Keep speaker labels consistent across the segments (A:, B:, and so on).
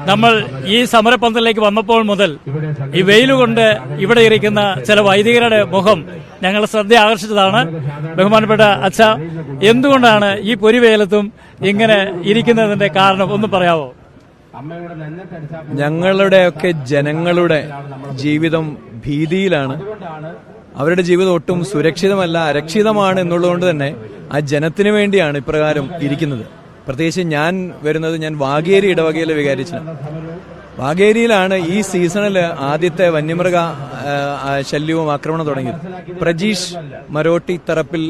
A: നമ്മൾ ഈ സമരപന്തലിലേക്ക് വന്നപ്പോൾ മുതൽ ഈ വെയിലുകൊണ്ട് ഇവിടെ ഇരിക്കുന്ന ചില വൈദികരുടെ മുഖം ഞങ്ങളുടെ ശ്രദ്ധ ആകർഷിച്ചതാണ്. ബഹുമാനപ്പെട്ട അച്ഛ, എന്തുകൊണ്ടാണ് ഈ പൊരിവേലത്തും ഇങ്ങനെ ഇരിക്കുന്നതിന്റെ കാരണം ഒന്ന് പറയാവോ?
B: ഞങ്ങളുടെയൊക്കെ ജനങ്ങളുടെ ജീവിതം ഭീതിയിലാണ്. അവരുടെ ജീവിതം ഒട്ടും സുരക്ഷിതമല്ല, അരക്ഷിതമാണ് എന്നുള്ളതുകൊണ്ട് തന്നെ ആ ജനത്തിനു വേണ്ടിയാണ് ഇപ്രകാരം ഇരിക്കുന്നത്. പ്രത്യേകിച്ച് ഞാൻ വാഗേരി ഇടവകയിലെ വികാരിച്ചാണ്. വാഗേരിയിലാണ് ഈ സീസണിൽ ആദ്യത്തെ വന്യമൃഗ ശല്യവും ആക്രമണം തുടങ്ങിയത്. പ്രജീഷ് മരോട്ടി തറപ്പിൽ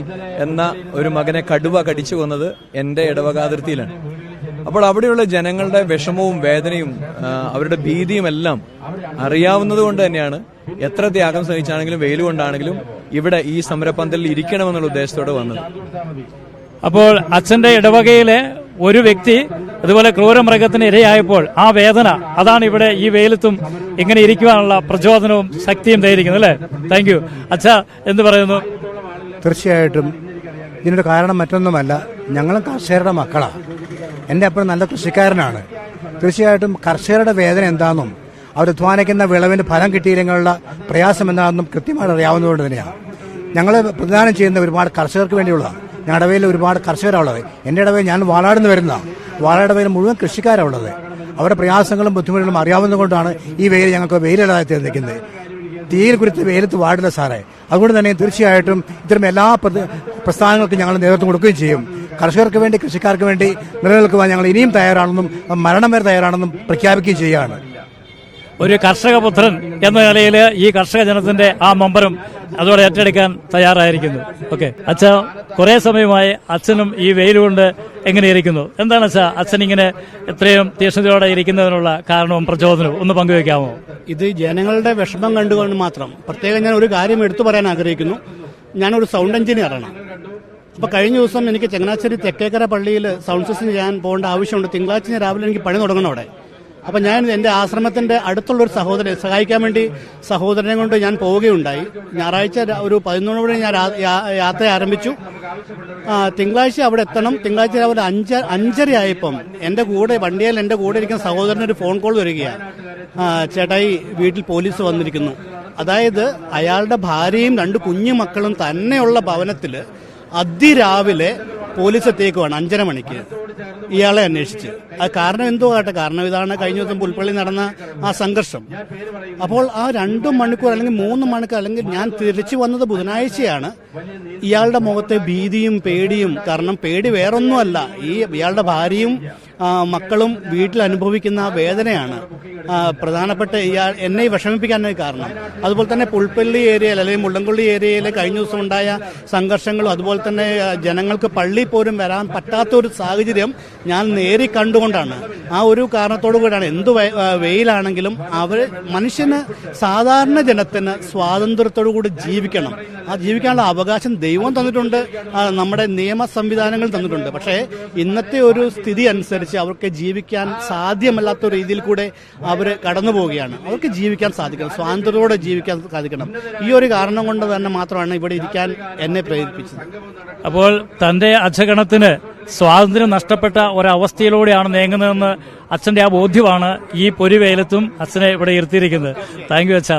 B: എന്ന ഒരു മകനെ കടുവ കടിച്ചു കൊന്നത് എന്റെ ഇടവകാതിർത്തിയിലാണ്. അപ്പോൾ അവിടെയുള്ള ജനങ്ങളുടെ വിഷമവും വേദനയും അവരുടെ ഭീതിയും എല്ലാം അറിയാവുന്നത് കൊണ്ട് തന്നെയാണ് എത്ര ത്യാഗം സഹിച്ചാണെങ്കിലും വെയിൽ കൊണ്ടാണെങ്കിലും ഇവിടെ ഈ സമരപന്തലിൽ ഇരിക്കണമെന്നുള്ള ഉദ്ദേശത്തോടെ വന്നത്.
A: അപ്പോൾ അച്ഛന്റെ ഇടവകയിലെ ഒരു വ്യക്തി അതുപോലെ ക്രൂരമൃഗത്തിന് ഇരയായപ്പോൾ ആ വേദന, അതാണ് ഇവിടെ ഈ വെയിലത്തും ഇങ്ങനെ ഇരിക്കുവാനുള്ള പ്രചോദനവും ശക്തിയും തയ്യിരിക്കുന്നത് അല്ലേ? Thank you. അച്ഛ എന്ത് പറയുന്നു?
C: തീർച്ചയായിട്ടും ഇതിനൊരു കാരണം മറ്റൊന്നുമല്ല, ഞങ്ങളും കർഷകരുടെ മക്കളാണ്. എൻ്റെ അപ്പൻ നല്ല കൃഷിക്കാരനാണ്. തീർച്ചയായിട്ടും കർഷകരുടെ വേദന എന്താണെന്നും അവർ അധ്വാനിക്കുന്ന വിളവിന് ഫലം കിട്ടിയില്ലെങ്കിലുള്ള പ്രയാസം എന്താണെന്നും കൃത്യമായിട്ട് അറിയാവുന്നതുകൊണ്ട് തന്നെയാണ് ഞങ്ങൾ പ്രദാനം ചെയ്യുന്ന ഒരുപാട് കർഷകർക്ക് വേണ്ടിയുള്ളതാണ്. ഞങ്ങളുടെ ഇടവയിൽ ഒരുപാട് കർഷകരാണുള്ളത്. എൻ്റെ ഇടവയിൽ ഞാൻ വാളാടുന്ന് വരുന്നതാണ്. വാളാടവയിൽ മുഴുവൻ കൃഷിക്കാരാണ് ഉള്ളത്. അവരുടെ പ്രയാസങ്ങളും ബുദ്ധിമുട്ടുകളും അറിയാവുന്നതുകൊണ്ടാണ് ഈ വെയിൽ ഞങ്ങൾക്ക് വെയിലല്ലാതെ തീർന്നിരിക്കുന്നത്. തീയിൽ കുറിച്ച് വെയിലത്ത് വാടില്ല സാറേ. അതുകൊണ്ട് തന്നെ തീർച്ചയായിട്ടും ഇത്തരം എല്ലാ പ്രസ്ഥാനങ്ങൾക്കും ഞങ്ങൾ നേതൃത്വം കൊടുക്കുകയും ചെയ്യും. കർഷകർക്ക് വേണ്ടി, കൃഷിക്കാർക്ക് വേണ്ടി നിലനിൽക്കുവാൻ ഞങ്ങൾ ഇനിയും തയ്യാറാണെന്നും മരണം വരെ തയ്യാറാണെന്നും പ്രഖ്യാപിക്കുകയും ചെയ്യുകയാണ്.
A: ഒരു കർഷക പുത്രൻ എന്ന നിലയിൽ ഈ കർഷക ജനത്തിന്റെ ആ മമ്പരം അതോടെ ഏറ്റെടുക്കാൻ തയ്യാറായിരിക്കുന്നു. ഓക്കെ അച്ഛ, കുറെ സമയമായി അച്ഛനും ഈ വെയിൽ കൊണ്ട് എങ്ങനെ ഇരിക്കുന്നു? എന്താണ് അച്ഛ അച്ഛൻ ഇങ്ങനെ എത്രയും തീക്ഷ്ണതയോടെ ഇരിക്കുന്നതിനുള്ള കാരണവും പ്രചോദനവും ഒന്ന് പങ്കുവയ്ക്കാമോ?
D: ഇത് ജനങ്ങളുടെ വിഷമം കണ്ടുകൊണ്ട് മാത്രം. പ്രത്യേകം ഞാൻ ഒരു കാര്യം എടുത്തു പറയാൻ ആഗ്രഹിക്കുന്നു. ഞാനൊരു സൗണ്ട് എഞ്ചിനീയറാണ്. അപ്പൊ കഴിഞ്ഞ ദിവസം എനിക്ക് ചങ്ങനാശ്ശേരി തെക്കേക്കര പള്ളിയിൽ സൗണ്ട് സിസ്റ്റം ചെയ്യാൻ പോകേണ്ട ആവശ്യമുണ്ട്. തിങ്കളാഴ്ച രാവിലെ എനിക്ക് പണി തുടങ്ങണം അവിടെ. അപ്പൊ ഞാൻ എന്റെ ആശ്രമത്തിന്റെ അടുത്തുള്ളൊരു സഹോദരനെ സഹായിക്കാൻ വേണ്ടി സഹോദരനെ കൊണ്ട് ഞാൻ പോവുകയുണ്ടായി. ഞായറാഴ്ച ഒരു 11 ഞാൻ യാത്ര ആരംഭിച്ചു. തിങ്കളാഴ്ച അവിടെ എത്തണം. തിങ്കളാഴ്ച രാവിലെ 5:30 ആയപ്പം എന്റെ കൂടെ വണ്ടിയിൽ എന്റെ കൂടെ ഇരിക്കുന്ന സഹോദരന് ഒരു ഫോൺ കോൾ വരികയാണ്. ചേട്ടായി, വീട്ടിൽ പോലീസ് വന്നിരിക്കുന്നു. അതായത് അയാളുടെ ഭാര്യയും 2 കുഞ്ഞു മക്കളും തന്നെയുള്ള ഭവനത്തില് അതിരാവിലെ പോലീസ് എത്തിയേക്കുവാണ് 5:30 മണിക്ക് ഇയാളെ അന്വേഷിച്ച്. അത് കാരണം എന്തോ ആട്ടെ, കാരണം ഇതാണ് കഴിഞ്ഞ ദിവസം പുൽപ്പള്ളി നടന്ന ആ സംഘർഷം. അപ്പോൾ ആ 2 മണിക്കൂർ അല്ലെങ്കിൽ 3 മണിക്കൂർ, അല്ലെങ്കിൽ ഞാൻ തിരിച്ചു വന്നത് ബുധനാഴ്ചയാണ്, ഇയാളുടെ മുഖത്തെ ഭീതിയും പേടിയും. കാരണം പേടി വേറൊന്നുമല്ല, ഇയാളുടെ ഭാര്യയും മക്കളും വീട്ടിൽ അനുഭവിക്കുന്ന വേദനയാണ് പ്രധാനപ്പെട്ട എന്നെ വിഷമിപ്പിക്കാനായി കാരണം. അതുപോലെ തന്നെ പുൽപ്പള്ളി ഏരിയയിൽ അല്ലെങ്കിൽ മുള്ളംകൊള്ളി ഏരിയയിലെ കഴിഞ്ഞ ദിവസം ഉണ്ടായ സംഘർഷങ്ങളും അതുപോലെ തന്നെ ജനങ്ങൾക്ക് പള്ളി പോലും വരാൻ പറ്റാത്തൊരു സാഹചര്യം ഞാൻ നേരി കണ്ടുകൊണ്ടാണ്. ആ ഒരു കാരണത്തോടു കൂടിയാണ്. എന്ത് വെയിലാണെങ്കിലും മനുഷ്യന്, സാധാരണ ജനത്തിന് സ്വാതന്ത്ര്യത്തോടു കൂടി ജീവിക്കണം. ആ ജീവിക്കാനുള്ള അവകാശം ദൈവം തന്നിട്ടുണ്ട്, നമ്മുടെ നിയമ സംവിധാനങ്ങൾ തന്നിട്ടുണ്ട്. പക്ഷേ ഇന്നത്തെ ഒരു സ്ഥിതി അനുസരിച്ച് അവർക്ക് ജീവിക്കാൻ സാധ്യമല്ലാത്ത രീതിയിൽ കൂടെ അവർ കടന്നു പോവുകയാണ്. അവർക്ക് ജീവിക്കാൻ സാധിക്കണം, സ്വാതന്ത്ര്യത്തോടെ ജീവിക്കാൻ സാധിക്കണം. ഈ ഒരു കാരണം കൊണ്ട് തന്നെ മാത്രമാണ് ഇവിടെ ഇരിക്കാൻ എന്നെ പ്രേരിപ്പിച്ചത്.
A: അപ്പോൾ തന്റെ അച്ഛഗണത്തിന് സ്വാതന്ത്ര്യം നഷ്ടപ്പെട്ട ഒരവസ്ഥയിലൂടെയാണ് നീങ്ങുന്നതെന്ന് അച്ഛന്റെ ആ ബോധ്യമാണ് ഈ പൊരിവെയിലത്തും അച്ഛനെ ഇവിടെ ഇരുത്തിയിരിക്കുന്നത്. താങ്ക് യു അച്ഛ.